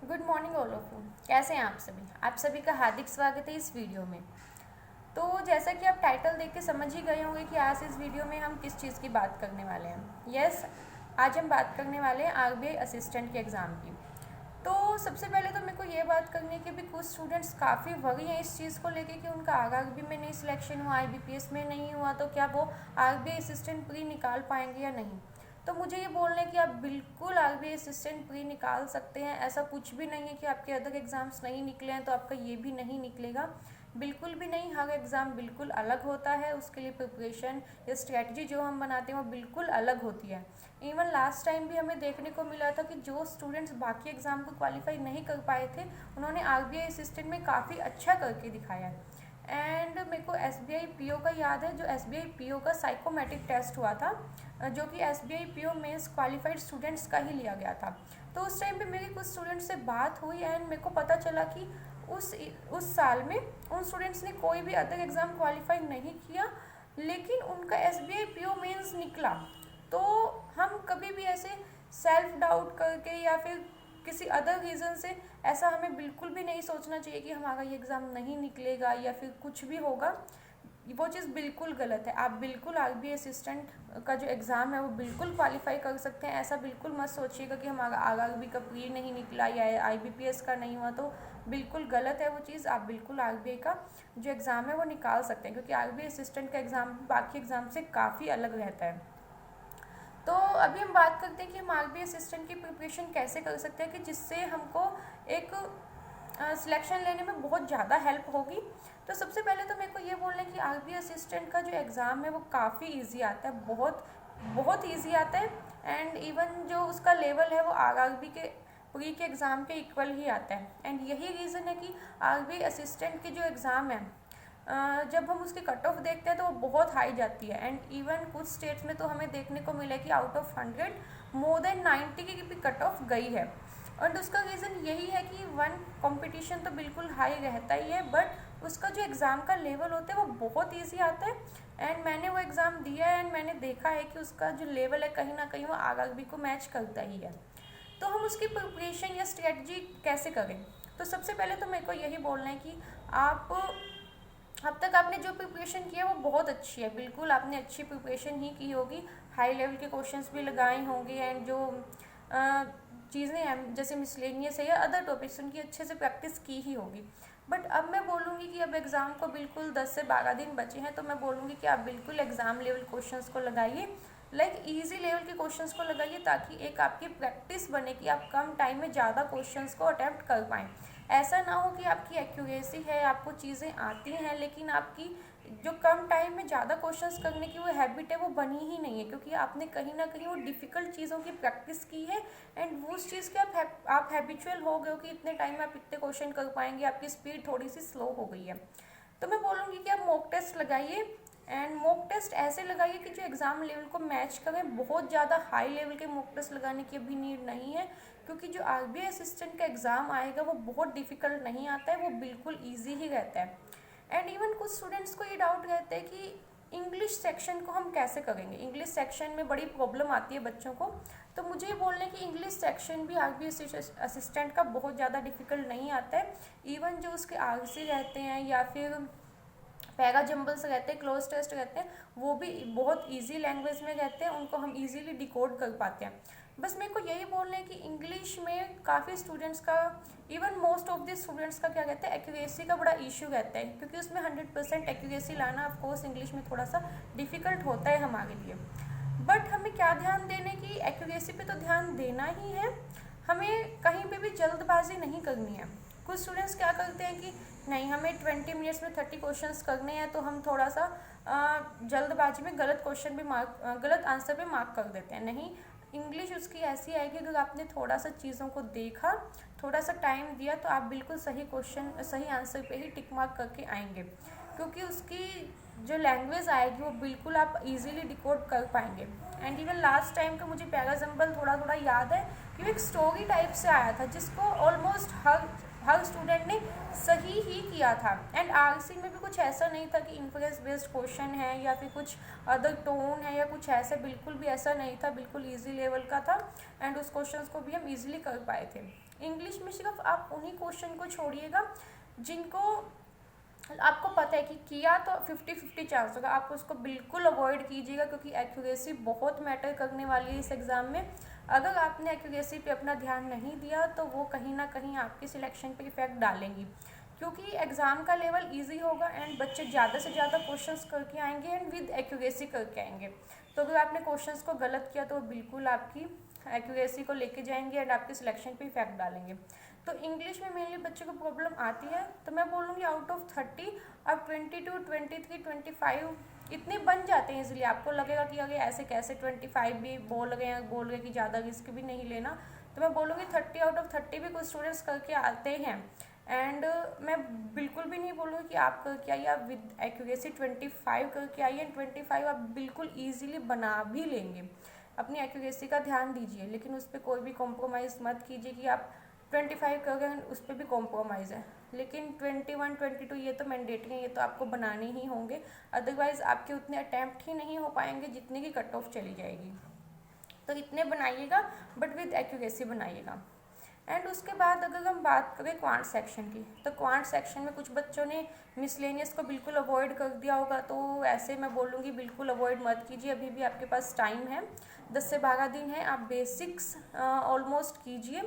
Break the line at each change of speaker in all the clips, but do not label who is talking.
Good morning all of you. कैसे हैं आप सभी का हार्दिक स्वागत है इस वीडियो में। तो जैसा कि आप टाइटल देख के समझ ही गए होंगे कि आज इस वीडियो में हम किस चीज़ की बात करने वाले हैं। यस, आज हम बात करने वाले हैं आरबीआई असिस्टेंट के एग्ज़ाम की। तो सबसे पहले तो मेरे को ये बात करनी है कि भी कुछ स्टूडेंट्स काफ़ी वरी हैं इस चीज़ को लेके कि उनका आरआरबी में नहीं सिलेक्शन हुआ, आईबीपीएस में नहीं हुआ, तो क्या वो आरबीआई असिस्टेंट प्री निकाल पाएंगे या नहीं। तो मुझे ये बोलना है कि आप बिल्कुल आरबीआई असिस्टेंट प्री निकाल सकते हैं। ऐसा कुछ भी नहीं है कि आपके अदर एग्ज़ाम्स नहीं निकले हैं तो आपका ये भी नहीं निकलेगा। बिल्कुल भी नहीं, हर एग्ज़ाम बिल्कुल अलग होता है, उसके लिए प्रिपरेशन या स्ट्रेटजी जो हम बनाते हैं वो बिल्कुल अलग होती है। इवन लास्ट टाइम भी हमें देखने को मिला था कि जो स्टूडेंट्स बाकी एग्ज़ाम को क्वालिफाई नहीं कर पाए थे उन्होंने आरबीआई असिस्टेंट में काफ़ी अच्छा करके दिखाया है। एंड मेरे को एसबीआई पीओ का याद है, जो एसबीआई पीओ का साइकोमेट्रिक टेस्ट हुआ था, जो कि SBI PO mains qualified students का ही लिया गया था। तो उस टाइम पे मेरी कुछ स्टूडेंट्स से बात हुई एंड मेरे को पता चला कि उस उस साल में उन स्टूडेंट्स ने कोई भी अदर एग्ज़ाम क्वालिफाई नहीं किया, लेकिन उनका एसबीआई पीओ मेंस निकला। तो हम कभी भी ऐसे सेल्फ डाउट करके या फिर किसी अदर रीज़न से ऐसा हमें बिल्कुल भी नहीं सोचना चाहिए कि हमारा ये एग्ज़ाम नहीं निकलेगा या फिर कुछ भी होगा। वो चीज़ बिल्कुल गलत है। आप बिल्कुल आरबीआई असिस्टेंट का जो एग्ज़ाम है वो बिल्कुल क्वालिफाई कर सकते हैं। ऐसा बिल्कुल मत सोचिएगा कि हमारा आरआरबी का प्री नहीं निकला या आईबीपीएस का नहीं हुआ, तो बिल्कुल गलत है वो चीज़। आप बिल्कुल आरबीआई का जो एग्ज़ाम है वो निकाल सकते हैं, क्योंकि आरबीआई असिस्टेंट का एग्ज़ाम बाकी एग्ज़ाम से काफ़ी अलग रहता है। तो अभी हम बात करते हैं कि हम आरबीआई असिस्टेंट की प्रिपरेशन कैसे कर सकते हैं कि जिससे हमको एक सिलेक्शन लेने में बहुत ज़्यादा हेल्प होगी। तो सबसे पहले तो मेरे को ये बोलना है कि आरबीआई असिस्टेंट का जो एग्ज़ाम है वो काफ़ी इजी आता है, बहुत बहुत इजी आता है। एंड इवन जो उसका लेवल है वो आरआरबी के प्री के एग्ज़ाम के इक्वल ही आता है। एंड यही रीज़न है कि आरबीआई असिस्टेंट की जो एग्ज़ाम है, जब हम उसकी कट ऑफ देखते हैं तो वो बहुत हाई जाती है। एंड इवन कुछ स्टेट्स में तो हमें देखने को मिला कि आउट ऑफ 100 मोर देन 90 की भी कट ऑफ गई है। और उसका रीज़न यही है कि वन कंपटीशन तो बिल्कुल हाई रहता ही है, बट उसका जो एग्ज़ाम का लेवल होता है वो बहुत ईजी आता है। एंड मैंने वो एग्ज़ाम दिया है एंड मैंने देखा है कि उसका जो लेवल है कहीं ना कहीं वो आरआरबी को मैच करता ही है। तो हम उसकी प्रिपरेशन या स्ट्रेटजी कैसे करें। तो सबसे पहले तो मेरे को यही बोलना है कि आप अब तक आपने जो प्रिपरेशन की है वो बहुत अच्छी है, बिल्कुल आपने अच्छी प्रिपरेशन ही की होगी। हाई लेवल के क्वेश्चंस भी लगाए होंगे एंड जो चीज़ें हैं जैसे मिसलेनियस है या अदर टॉपिक्स उनकी अच्छे से प्रैक्टिस की ही होगी। बट अब मैं बोलूँगी कि अब एग्ज़ाम को बिल्कुल 10 से 12 दिन बचे हैं, तो मैं बोलूँगी कि आप बिल्कुल एग्ज़ाम लेवल क्वेश्चंस को लगाइए, लाइक ईजी लेवल के क्वेश्चंस को लगाइए, ताकि एक आपकी प्रैक्टिस बने कि आप कम टाइम में ज़्यादा क्वेश्चंस को अटैम्प्ट कर पाएँ। ऐसा ना हो कि आपकी एक्यूरेसी है, आपको चीज़ें आती हैं, लेकिन आपकी जो कम टाइम में ज़्यादा क्वेश्चंस करने की वो हैबिट है वो बनी ही नहीं है, क्योंकि आपने कहीं ना कहीं वो डिफ़िकल्ट चीज़ों की प्रैक्टिस की है। एंड वो उस चीज़ के आप हैबिचुअल हो गए हो कि इतने टाइम में आप इतने क्वेश्चन कर पाएंगे, आपकी स्पीड थोड़ी सी स्लो हो गई है। तो मैं बोलूँगी कि आप मॉक टेस्ट लगाइए एंड मॉक टेस्ट ऐसे लगाइए कि जो एग्ज़ाम लेवल को मैच करें। बहुत ज़्यादा हाई लेवल के मॉक टेस्ट लगाने की अभी नीड नहीं है, क्योंकि जो आरबीआई असिस्टेंट का एग्ज़ाम आएगा वो बहुत डिफ़िकल्ट नहीं आता है, वो बिल्कुल ईजी ही रहता है। एंड इवन कुछ स्टूडेंट्स को ये डाउट रहता है कि इंग्लिश सेक्शन को हम कैसे करेंगे। इंग्लिश सेक्शन में बड़ी प्रॉब्लम आती है बच्चों को। तो मुझे ये बोलना है कि इंग्लिश सेक्शन भी आरबीआई असिस्टेंट का बहुत ज़्यादा डिफ़िकल्ट नहीं आता है। इवन जो उसके आरसी रहते हैं या फिर पैरा जम्बल्स रहते हैं, क्लोज टेस्ट रहते हैं, वो भी बहुत इजी लैंग्वेज में रहते हैं, उनको हम इजीली डिकोड कर पाते हैं। बस मेरे को यही बोलना है कि इंग्लिश में काफ़ी स्टूडेंट्स का, even most of the students का क्या कहते हैं, एक्यूरेसी का बड़ा इशू रहता है, क्योंकि उसमें 100% एक्यूरेसी लाना ऑफ कोर्स इंग्लिश में थोड़ा सा डिफ़िकल्ट होता है हमारे लिए। बट हमें क्या ध्यान देने की, एक्यूरेसी पे तो ध्यान देना ही है, हमें कहीं पे भी जल्दबाजी नहीं करनी है। कुछ स्टूडेंट्स क्या करते हैं कि नहीं, हमें 20 मिनट्स में 30 क्वेश्चंस करने हैं, तो हम थोड़ा सा जल्दबाजी में गलत क्वेश्चन भी गलत आंसर भी मार्क कर देते हैं। नहीं, इंग्लिश उसकी ऐसी आएगी अगर आपने थोड़ा सा चीज़ों को देखा, थोड़ा सा टाइम दिया, तो आप बिल्कुल सही क्वेश्चन सही आंसर पे ही टिक मार्क करके आएंगे, क्योंकि उसकी जो लैंग्वेज आएगी वो बिल्कुल आप इजीली डिकोड कर पाएंगे। एंड इवन लास्ट टाइम का मुझे पैराजम्बल थोड़ा थोड़ा याद है कि वो एक स्टोरी टाइप से आया था, जिसको ऑलमोस्ट हर स्टूडेंट ने सही ही किया था। एंड आरसी में भी कुछ ऐसा नहीं था कि इन्फ्रेंस बेस्ड क्वेश्चन है या फिर कुछ अदर टोन है या कुछ ऐसा, बिल्कुल भी ऐसा नहीं था, बिल्कुल इजी लेवल का था। एंड उस क्वेश्चंस को भी हम इजीली कर पाए थे। इंग्लिश में सिर्फ आप उन्हीं क्वेश्चन को छोड़िएगा जिनको आपको पता है कि किया तो 50-50 चांस होगा, आप उसको बिल्कुल अवॉइड कीजिएगा, क्योंकि एक्यूरेसी बहुत मैटर करने वाली है इस एग्ज़ाम में। अगर आपने एक्यूरेसी पे अपना ध्यान नहीं दिया तो वो कहीं ना कहीं आपकी सिलेक्शन पे इफेक्ट डालेंगी, क्योंकि एग्ज़ाम का लेवल इजी होगा एंड बच्चे ज़्यादा से ज़्यादा क्वेश्चंस करके आएंगे एंड विद एक्यूरेसी करके आएंगे। तो अगर आपने क्वेश्चंस को गलत किया तो वो बिल्कुल आपकी एक्यूरेसी को लेके जाएंगे एंड आपके सिलेक्शन पे इफेक्ट डालेंगे। तो इंग्लिश में मेनली बच्चे को प्रॉब्लम आती है, तो मैं बोलूँगी आउट ऑफ 30 अब 22, 23, 25 इतने बन जाते हैं इजीली। आपको लगेगा कि अगर ऐसे कैसे 25 भी बोल रहे कि ज़्यादा रिस्क भी नहीं लेना, तो मैं बोलूँगी 30 आउट ऑफ 30 भी कुछ स्टूडेंट्स करके आते हैं। एंड मैं बिल्कुल भी नहीं बोलूँगी कि आप करके आइए, आप विद एक्यूरेसी 25 करके आइए एंड 25 आप बिल्कुल ईजिली बना भी लेंगे। अपनी एक्यूरेसी का ध्यान दीजिए, लेकिन उस पर कोई भी कॉम्प्रोमाइज़ मत कीजिए कि आप 25 करोगे उस पर भी कॉम्प्रोमाइज़ है। लेकिन 21, 22 ये तो मैंडेटरी है, ये तो आपको बनाने ही होंगे, अदरवाइज़ आपके उतने अटैम्प्ट ही नहीं हो पाएंगे जितने की कट ऑफ चली जाएगी। तो इतने बनाइएगा बट विद एक्यूरेसी बनाइएगा। एंड उसके बाद अगर हम बात करें क्वांट सेक्शन की, तो क्वांट सेक्शन में कुछ बच्चों ने मिसलेनियस को बिल्कुल अवॉइड कर दिया होगा, तो ऐसे मैं बोलूँगी बिल्कुल अवॉइड मत कीजिए, अभी भी आपके पास टाइम है, 10 से 12 दिन है, आप बेसिक्स ऑलमोस्ट कीजिए,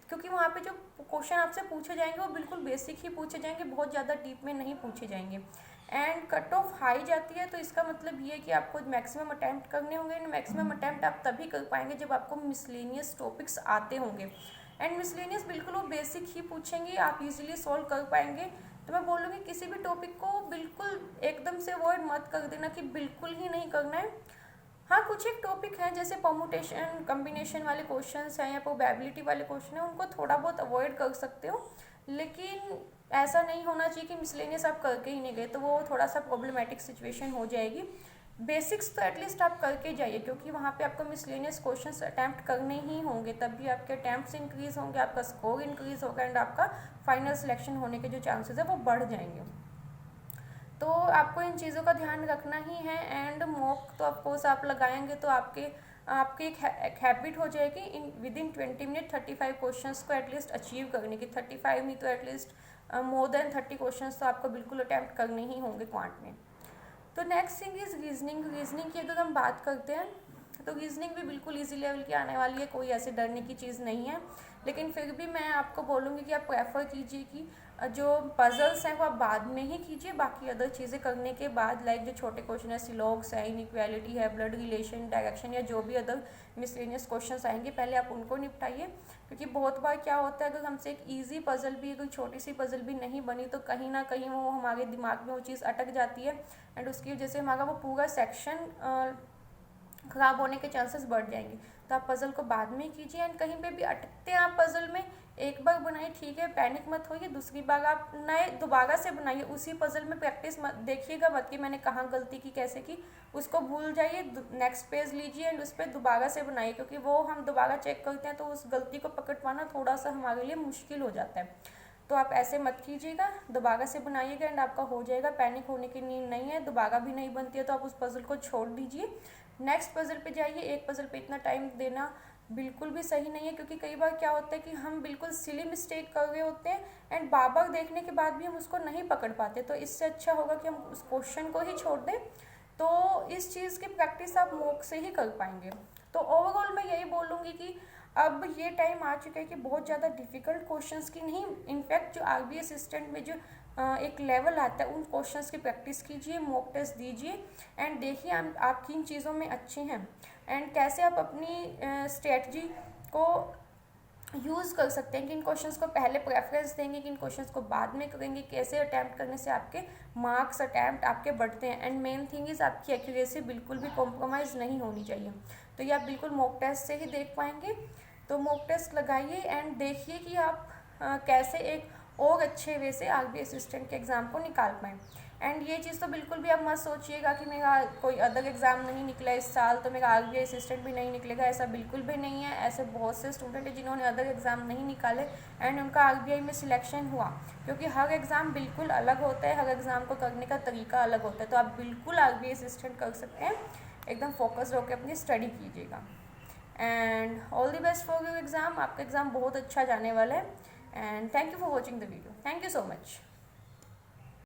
क्योंकि वहाँ पे जो क्वेश्चन आपसे पूछे जाएंगे वो बिल्कुल बेसिक ही पूछे जाएंगे, बहुत ज़्यादा डीप में नहीं पूछे जाएंगे। एंड कट ऑफ हाई जाती है, तो इसका मतलब ये है कि आपको मैक्सिमम अटैम्प्ट करने होंगे। मैक्सिमम अटैम्प्ट आप तभी कर पाएंगे जब आपको मिसलेनियस टॉपिक्स आते होंगे, एंड मिसलेनियस बिल्कुल वो बेसिक ही पूछेंगे, आप इजीली सॉल्व कर पाएंगे। तो मैं बोलूँगी किसी भी टॉपिक को बिल्कुल एकदम से अवॉइड मत कर देना कि बिल्कुल ही नहीं करना है। हाँ, कुछ एक टॉपिक हैं जैसे परमुटेशन कम्बिनेशन वाले क्वेश्चंस हैं या प्रोबेबिलिटी वाले क्वेश्चन हैं, उनको थोड़ा बहुत अवॉइड कर सकते हो, लेकिन ऐसा नहीं होना चाहिए कि मिसलेनियस आप करके ही नहीं गए, तो वो थोड़ा सा प्रॉब्लमेटिक सिचुएशन हो जाएगी। बेसिक्स तो एटलीस्ट आप करके जाइए, क्योंकि वहाँ पे आपको मिसलेनियस क्वेश्चंस अटैम्प्ट करने ही होंगे, तब भी आपके अटैम्प्ट्स इंक्रीज होंगे, आपका स्कोर इंक्रीज होगा एंड आपका फाइनल सिलेक्शन होने के जो चांसेस है वो बढ़ जाएंगे। तो आपको इन चीज़ों का ध्यान रखना ही है। एंड मॉक तो ऑफकोर्स आप लगाएंगे तो आपकी एक हैबिट हो जाएगी इन विदिन 20 मिनट 35 क्वेश्चंस को एटलीस्ट अचीव करने की। 35 नहीं तो एटलीस्ट मोर देन 30 क्वेश्चंस तो आपको बिल्कुल अटैम्प्ट करने ही होंगे क्वांट में। तो नेक्स्ट थिंग इज़ रीजनिंग की अगर हम बात करते हैं तो रीजनिंग भी बिल्कुल इजी लेवल की आने वाली है, कोई ऐसे डरने की चीज़ नहीं है, लेकिन फिर भी मैं आपको बोलूँगी कि आप प्रेफर कीजिए कि जो पजल्स हैं वो आप बाद में ही कीजिए, बाकी अदर चीज़ें करने के बाद, लाइक जो छोटे क्वेश्चन है सिलॉग्स है, इनइक्वालिटी है, ब्लड रिलेशन, डायरेक्शन या जो भी अदर मिसलेनियस क्वेश्चंस आएंगे पहले आप उनको निपटाइए, क्योंकि बहुत बार क्या होता है अगर हमसे एक ईजी पजल भी, अगर छोटी सी पजल भी नहीं बनी तो कहीं ना कहीं वो हमारे दिमाग में वो चीज़ अटक जाती है एंड उसकी वजह से हमारा वो पूरा सेक्शन ख़राब होने के चांसेस बढ़ जाएंगे। तो आप पज़ल को बाद में कीजिए एंड कहीं पे भी अटकते हैं आप पज़ल में, एक बार बनाइए ठीक है, पैनिक मत होइए, दूसरी बार आप नए दोबारा से बनाइए, उसी पज़ल में प्रैक्टिस मत देखिएगा मत कि मैंने कहाँ गलती की कैसे की, उसको भूल जाइए, नेक्स्ट पेज लीजिए एंड उस पर दोबारा से बनाइए, क्योंकि वो हम दोबारा चेक करते हैं तो उस गलती को पकड़ पाना थोड़ा सा हमारे लिए मुश्किल हो जाता है। तो आप ऐसे मत कीजिएगा, दोबारा से बनाइएगा एंड आपका हो जाएगा, पैनिक होने की नीड नहीं है। दोबारा भी नहीं बनती है तो आप उस पज़ल को छोड़ दीजिए, नेक्स्ट पज़ल पे जाइए। एक पज़ल पे इतना टाइम देना बिल्कुल भी सही नहीं है, क्योंकि कई बार क्या होता है कि हम बिल्कुल सिली मिस्टेक कर रहे होते हैं एंड बार बार देखने के बाद भी हम उसको नहीं पकड़ पाते, तो इससे अच्छा होगा कि हम उस क्वेश्चन को ही छोड़ दें। तो इस चीज़ की प्रैक्टिस आप मॉक से ही कर पाएंगे। तो ओवरऑल मैं यही बोलूँगी कि अब ये टाइम आ चुका है कि बहुत ज़्यादा डिफ़िकल्ट क्वेश्चंस की नहीं, इनफैक्ट जो आरबीआई असिस्टेंट में जो एक लेवल आता है उन क्वेश्चंस की प्रैक्टिस कीजिए, मॉक टेस्ट दीजिए एंड देखिए आप किन चीज़ों में अच्छे हैं एंड कैसे आप अपनी स्ट्रेटजी को यूज़ कर सकते हैं, किन क्वेश्चंस को पहले प्रेफरेंस देंगे, किन क्वेश्चंस को बाद में करेंगे, कैसे अटैम्प्ट करने से आपके मार्क्स अटैम्प्ट आपके बढ़ते हैं। एंड मेन थिंग इज़ आपकी एक्यूरेसी बिल्कुल भी कॉम्प्रोमाइज़ नहीं होनी चाहिए, तो ये आप बिल्कुल मॉक टेस्ट से ही देख पाएंगे। तो मॉक टेस्ट लगाइए एंड देखिए कि आप कैसे एक और अच्छे वे से आरबीआई असिस्टेंट के एग्ज़ाम को निकाल पाएँ। एंड ये चीज़ तो बिल्कुल भी आप मत सोचिएगा कि मेरा कोई अदर एग्ज़ाम नहीं निकला इस साल तो मेरा आरबीआई असिस्टेंट भी नहीं निकलेगा, ऐसा बिल्कुल भी नहीं है। ऐसे बहुत से स्टूडेंट हैं जिन्होंने अदर एग्ज़ाम नहीं निकाले एंड उनका आरबीआई में सिलेक्शन हुआ, क्योंकि हर एग्ज़ाम बिल्कुल अलग होता है, हर एग्ज़ाम को करने का तरीका अलग होता है। तो आप बिल्कुल आरबीआई असिस्टेंट कर सकते हैं, एकदम फोकस्ड होकर अपनी स्टडी कीजिएगा। And all the best for your exam. आपका एग्ज़ाम बहुत अच्छा जाने वाला है। And thank you for watching the video. Thank you so much.